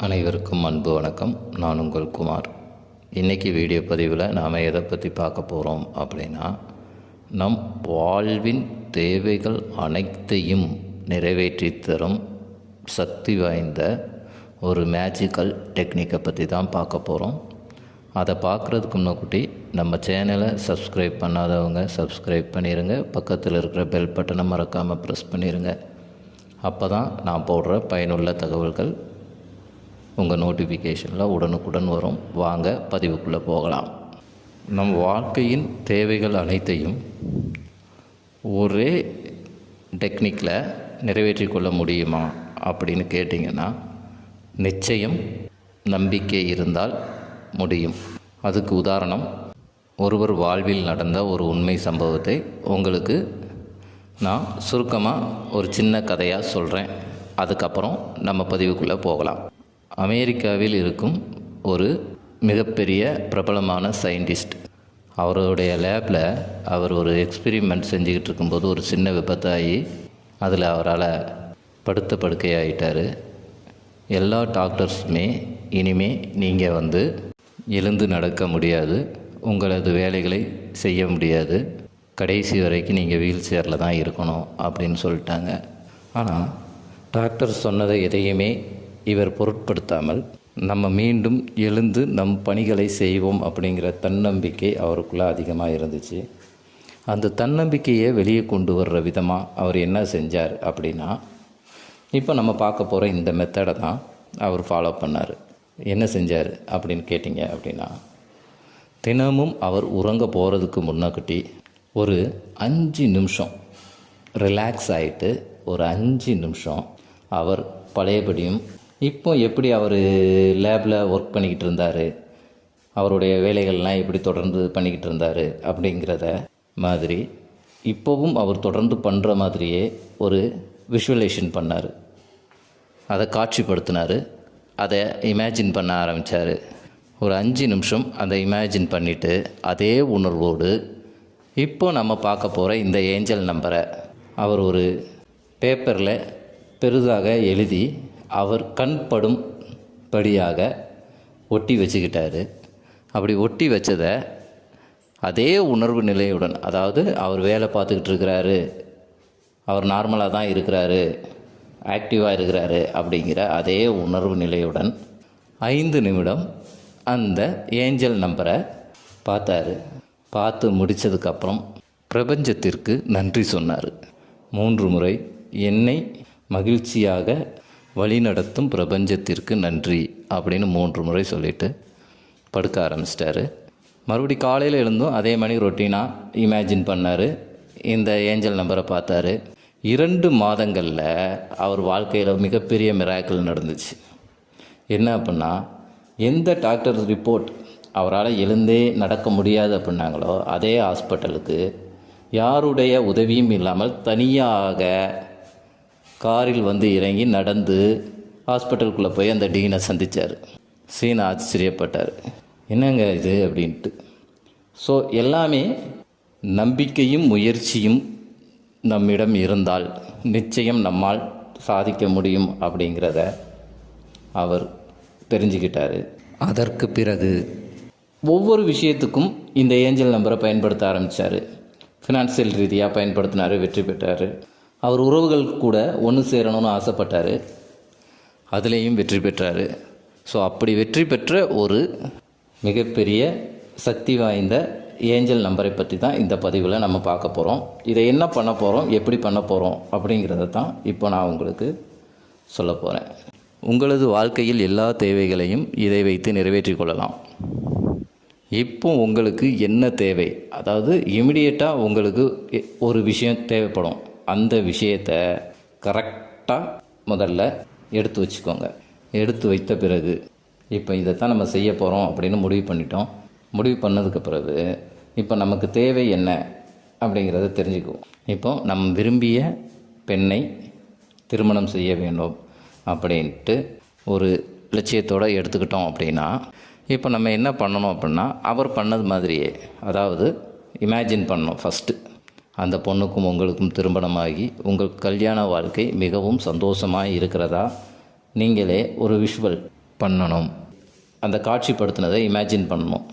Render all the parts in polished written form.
அனைவருக்கும் அன்பு வணக்கம். நான் உங்கள் குமார். இன்றைக்கி வீடியோ பதிவில் நாம் எதை பற்றி பார்க்க போகிறோம் அப்படின்னா, நம் வாழ்வின் தேவைகள் அனைத்தையும் நிறைவேற்றி தரும் சக்தி வாய்ந்த ஒரு மேஜிக்கல் டெக்னிக்கை பற்றி தான் பார்க்க போகிறோம். அதை பார்க்குறதுக்கு முன்னாடி நம்ம சேனலை சப்ஸ்கிரைப் பண்ணாதவங்க சப்ஸ்கிரைப் பண்ணிடுங்க. பக்கத்தில் இருக்கிற பெல் பட்டனை மறக்காமல் ப்ரெஸ் பண்ணிடுங்க. அப்போ தான் நான் போடுற பயனுள்ள தகவல்கள் உங்கள் நோட்டிஃபிகேஷனில் உடனுக்குடன் வரும். வாங்க பதிவுக்குள்ளே போகலாம். நம் வாழ்க்கையின் தேவைகள் அனைத்தையும் ஒரே டெக்னிக்கில் நிறைவேற்றி கொள்ள முடியுமா அப்படின்னு கேட்டிங்கன்னா, நிச்சயம் நம்பிக்கை இருந்தால் முடியும். அதுக்கு உதாரணம், ஒருவர் வாழ்வில் நடந்த ஒரு உண்மை சம்பவத்தை உங்களுக்கு நான் சுருக்கமாக ஒரு சின்ன கதையாக சொல்கிறேன். அதுக்கப்புறம் நம்ம பதிவுக்குள்ளே போகலாம். அமெரிக்காவில் இருக்கும் ஒரு மிகப்பெரிய பிரபலமான சயின்டிஸ்ட், அவருடைய லேபில் அவர் ஒரு எக்ஸ்பிரிமெண்ட் செஞ்சுக்கிட்டு இருக்கும்போது ஒரு சின்ன விபத்தாகி அதில் அவரால் படுக்கையாகிட்டார். எல்லா டாக்டர்ஸுமே இனிமே நீங்கள் எழுந்து நடக்க முடியாது, உங்களது வேலைகளை செய்ய முடியாது, கடைசி வரைக்கும் நீங்கள் வீல் சேரில் தான் இருக்கணும் அப்படின்னு சொல்லிட்டாங்க. ஆனால் டாக்டர் சொன்னதை எதையுமே இவர் பொருட்படுத்தாமல் நம்ம மீண்டும் எழுந்து நம் பணிகளை செய்வோம் அப்படிங்கிற தன்னம்பிக்கை அவருக்குள்ளே அதிகமாக இருந்துச்சு. அந்த தன்னம்பிக்கையை வெளியே கொண்டு வர்ற விதமாக அவர் என்ன செஞ்சார் அப்படின்னா, இப்போ நம்ம பார்க்க போகிற இந்த மெத்தடை தான் அவர் ஃபாலோ பண்ணார். என்ன செஞ்சார் அப்படின்னு கேட்டிங்க அப்படின்னா, தினமும் அவர் உறங்க போகிறதுக்கு முன்னாடி ஒரு 5 நிமிஷம் ரிலாக்ஸ் ஆகிட்டு ஒரு 5 நிமிஷம் அவர் பழையபடியும் இப்போ எப்படி அவர் லேபில் ஒர்க் பண்ணிக்கிட்டு இருந்தார், அவருடைய வேலைகள்லாம் எப்படி தொடர்ந்து பண்ணிக்கிட்டு இருந்தார் அப்படிங்கிறத மாதிரி இப்போவும் அவர் தொடர்ந்து பண்ணுற மாதிரியே ஒரு விஷுவலைசேஷன் பண்ணார். அதை காட்சிப்படுத்தினார். அதை இமேஜின் பண்ண ஆரம்பித்தார். ஒரு 5 நிமிஷம் அதை இமேஜின் பண்ணிவிட்டு அதே உணர்வோடு இப்போ நம்ம பார்க்க போகிற இந்த ஏஞ்சல் நம்பரை அவர் ஒரு பேப்பரில் பெரிதாக எழுதி அவர் கண் படும் படியாக ஒட்டி வச்சுக்கிட்டார். அப்படி ஒட்டி வச்சதை அதே உணர்வு நிலையுடன், அதாவது அவர் வேலை பார்த்துக்கிட்டு இருக்கிறாரு, அவர் நார்மலாக தான் இருக்கிறாரு, ஆக்டிவாக இருக்கிறாரு அப்படிங்கிற அதே உணர்வு நிலையுடன் 5 நிமிடம் அந்த ஏஞ்சல் நம்பரை பார்த்தார். பார்த்து முடித்ததுக்கப்புறம் பிரபஞ்சத்திற்கு நன்றி சொன்னார். 3 முறை என்னை மகிழ்ச்சியாக வழிநடத்தும் பிரபஞ்சத்திற்கு நன்றி அப்படின்னு 3 முறை சொல்லிவிட்டு படுக்க ஆரம்பிச்சிட்டாரு. மறுபடி காலையில் எழுந்தும் அதே மாதிரி ரொட்டீனாக இமேஜின் பண்ணார், இந்த ஏஞ்சல் நம்பரை பார்த்தாரு. 2 மாதங்களில் அவர் வாழ்க்கையில் மிகப்பெரிய மிராக்கிள் நடந்துச்சு. என்ன அப்படின்னா, எந்த டாக்டர் ரிப்போர்ட் அவரால் எழுந்தே நடக்க முடியாது அப்படின்னாங்களோ, அதே ஹாஸ்பிட்டலுக்கு யாருடைய உதவியும் இல்லாமல் தனியாக காரில் இறங்கி நடந்து ஹாஸ்பிட்டலுக்குள்ளே போய் அந்த டீனை சந்தித்தார். சீனை ஆச்சரியப்பட்டார், என்னங்க இது அப்படின்ட்டு. ஸோ எல்லாமே நம்பிக்கையும் முயற்சியும் நம்மிடம் இருந்தால் நிச்சயம் நம்மால் சாதிக்க முடியும் அப்படிங்கிறத அவர் தெரிஞ்சுக்கிட்டார். அதற்கு பிறகு ஒவ்வொரு விஷயத்துக்கும் இந்த ஏஞ்சல் நம்பரை பயன்படுத்த ஆரம்பித்தார். ஃபினான்சியல் ரீதியாக பயன்படுத்தினார், வெற்றி பெற்றார். அவர் உறவுகள் கூட ஒன்று சேரணும்னு ஆசைப்பட்டார், அதுலேயும் வெற்றி பெற்றார். ஸோ அப்படி வெற்றி பெற்ற ஒரு மிகப்பெரிய சக்தி வாய்ந்த ஏஞ்சல் நம்பரை பற்றி தான் இந்த பதிவில் நம்ம பார்க்க போகிறோம். இதை என்ன பண்ண போகிறோம், எப்படி பண்ண போகிறோம் அப்படிங்கிறத தான் இப்போ நான் உங்களுக்கு சொல்ல போகிறேன். உங்களது வாழ்க்கையில் எல்லா தேவைகளையும் இதை வைத்து நிறைவேற்றி கொள்ளலாம். இப்போ உங்களுக்கு என்ன தேவை, அதாவது இமிடியேட்டாக உங்களுக்கு ஒரு விஷயம் தேவைப்படும். அந்த விஷயத்தை கரெக்டாக முதல்ல எடுத்து வச்சுக்கோங்க. எடுத்து வைத்த பிறகு இப்போ இதைத்தான் நம்ம செய்ய போகிறோம் அப்படின்னு முடிவு பண்ணிட்டோம். முடிவு பண்ணதுக்கு பிறகு இப்போ நமக்கு தேவை என்ன அப்படிங்கிறத தெரிஞ்சுக்குவோம். இப்போ நம்ம விரும்பிய பெண்ணை திருமணம் செய்ய வேண்டும் அப்படின்ட்டு ஒரு லட்சியத்தோடு எடுத்துக்கிட்டோம் அப்படின்னா, இப்போ நம்ம என்ன பண்ணணும் அப்படின்னா, அவர் பண்ணது மாதிரியே, அதாவது இமேஜின் பண்ணணும். ஃபஸ்ட்டு அந்த பொண்ணுக்கும் உங்களுக்கும் திருமணமாகி உங்கள் கல்யாண வாழ்க்கை மிகவும் சந்தோஷமாக இருக்கிறதா நீங்களே ஒரு விஷுவல் பண்ணணும். அந்த காட்சிப்படுத்தினதை இமேஜின் பண்ணணும்.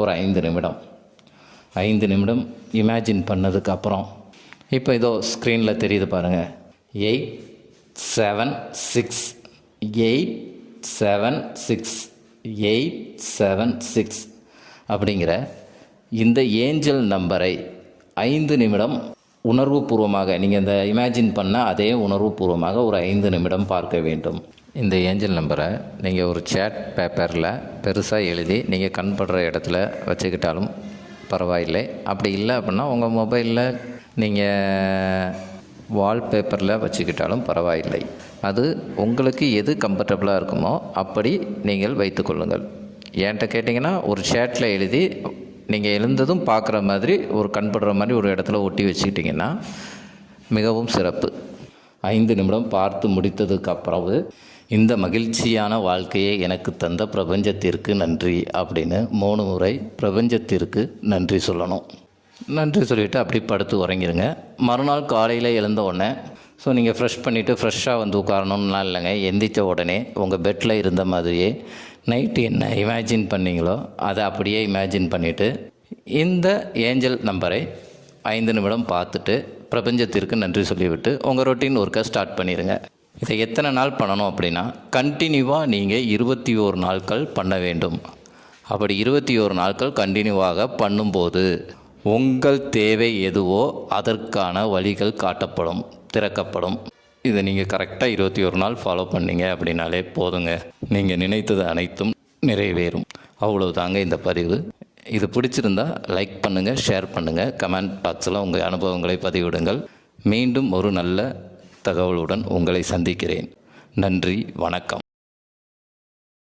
ஒரு 5 நிமிடம் 5 நிமிடம் இமேஜின் பண்ணதுக்கப்புறம் இப்போ இதோ ஸ்க்ரீனில் தெரியுது பாருங்கள். 876 876 876 அப்படிங்கிற இந்த ஏஞ்சல் நம்பரை 5 நிமிடம் உணர்வுபூர்வமாக நீங்கள் இந்த இமேஜின் பண்ண அதே உணர்வுபூர்வமாக ஒரு 5 நிமிடம் பார்க்க வேண்டும். இந்த ஏஞ்சல் நம்பரை நீங்கள் ஒரு சேட் பேப்பரில் பெருசாக எழுதி நீங்கள் கண்படுற இடத்துல வச்சுக்கிட்டாலும் பரவாயில்லை. அப்படி இல்லை அப்படின்னா உங்கள் மொபைலில் நீங்கள் வால்பேப்பரில் வச்சுக்கிட்டாலும் பரவாயில்லை. அது உங்களுக்கு எது கம்ஃபர்டபுளாக இருக்குமோ அப்படி நீங்கள் வைத்துக்கொள்ளுங்கள். என்கிட்ட கேட்டிங்கன்னா ஒரு சேட்டில் எழுதி நீங்கள் எழுந்ததும் பார்க்குற மாதிரி ஒரு கண்படுற மாதிரி ஒரு இடத்துல ஒட்டி வச்சுக்கிட்டிங்கன்னா மிகவும் சிறப்பு. 5 நிமிடம் பார்த்து முடித்ததுக்கப்புறம் இந்த மகிழ்ச்சியான வாழ்க்கையை எனக்கு தந்த பிரபஞ்சத்திற்கு நன்றி அப்படின்னு 3 முறை பிரபஞ்சத்திற்கு நன்றி சொல்லணும். நன்றி சொல்லிவிட்டு அப்படி படுத்து உறங்கிடுங்க. மறுநாள் காலையில் எழுந்த உடனே நீங்கள் ஃப்ரெஷ் பண்ணிவிட்டு ஃப்ரெஷ்ஷாக வந்து உட்காரணும்லாம் இல்லைங்க. எந்திரிச்ச உடனே உங்கள் பெட்டில் இருந்த மாதிரியே நைட்டு என்ன இமேஜின் பண்ணிங்களோ அதை அப்படியே இமேஜின் பண்ணிவிட்டு இந்த ஏஞ்சல் நம்பரை 5 நிமிடம் பார்த்துட்டு பிரபஞ்சத்திற்கு நன்றி சொல்லிவிட்டு உங்கள் ரொட்டீன் ஒர்க்கை ஸ்டார்ட் பண்ணிடுங்க. இதை எத்தனை நாள் பண்ணணும் அப்படின்னா கண்டினியூவாக நீங்கள் 21 நாட்கள் பண்ண வேண்டும். அப்படி 21 நாட்கள் கண்டினியூவாக பண்ணும்போது உங்கள் தேவை எதுவோ அதற்கான வழிகள் காட்டப்படும், திறக்கப்படும். இதை நீங்கள் கரெக்டாக 21 நாள் ஃபாலோ பண்ணிங்க அப்படின்னாலே போதுங்க. நீங்கள் நினைத்தது அனைத்தும் நிறைவேறும். அவ்வளவுதாங்க இந்த பதிவு. இது பிடிச்சிருந்தா லைக் பண்ணுங்கள், ஷேர் பண்ணுங்கள், கமெண்ட் பாக்ஸில் உங்கள் அனுபவங்களை பதிவிடுங்கள். மீண்டும் ஒரு நல்ல தகவலுடன் உங்களை சந்திக்கிறேன். நன்றி, வணக்கம்.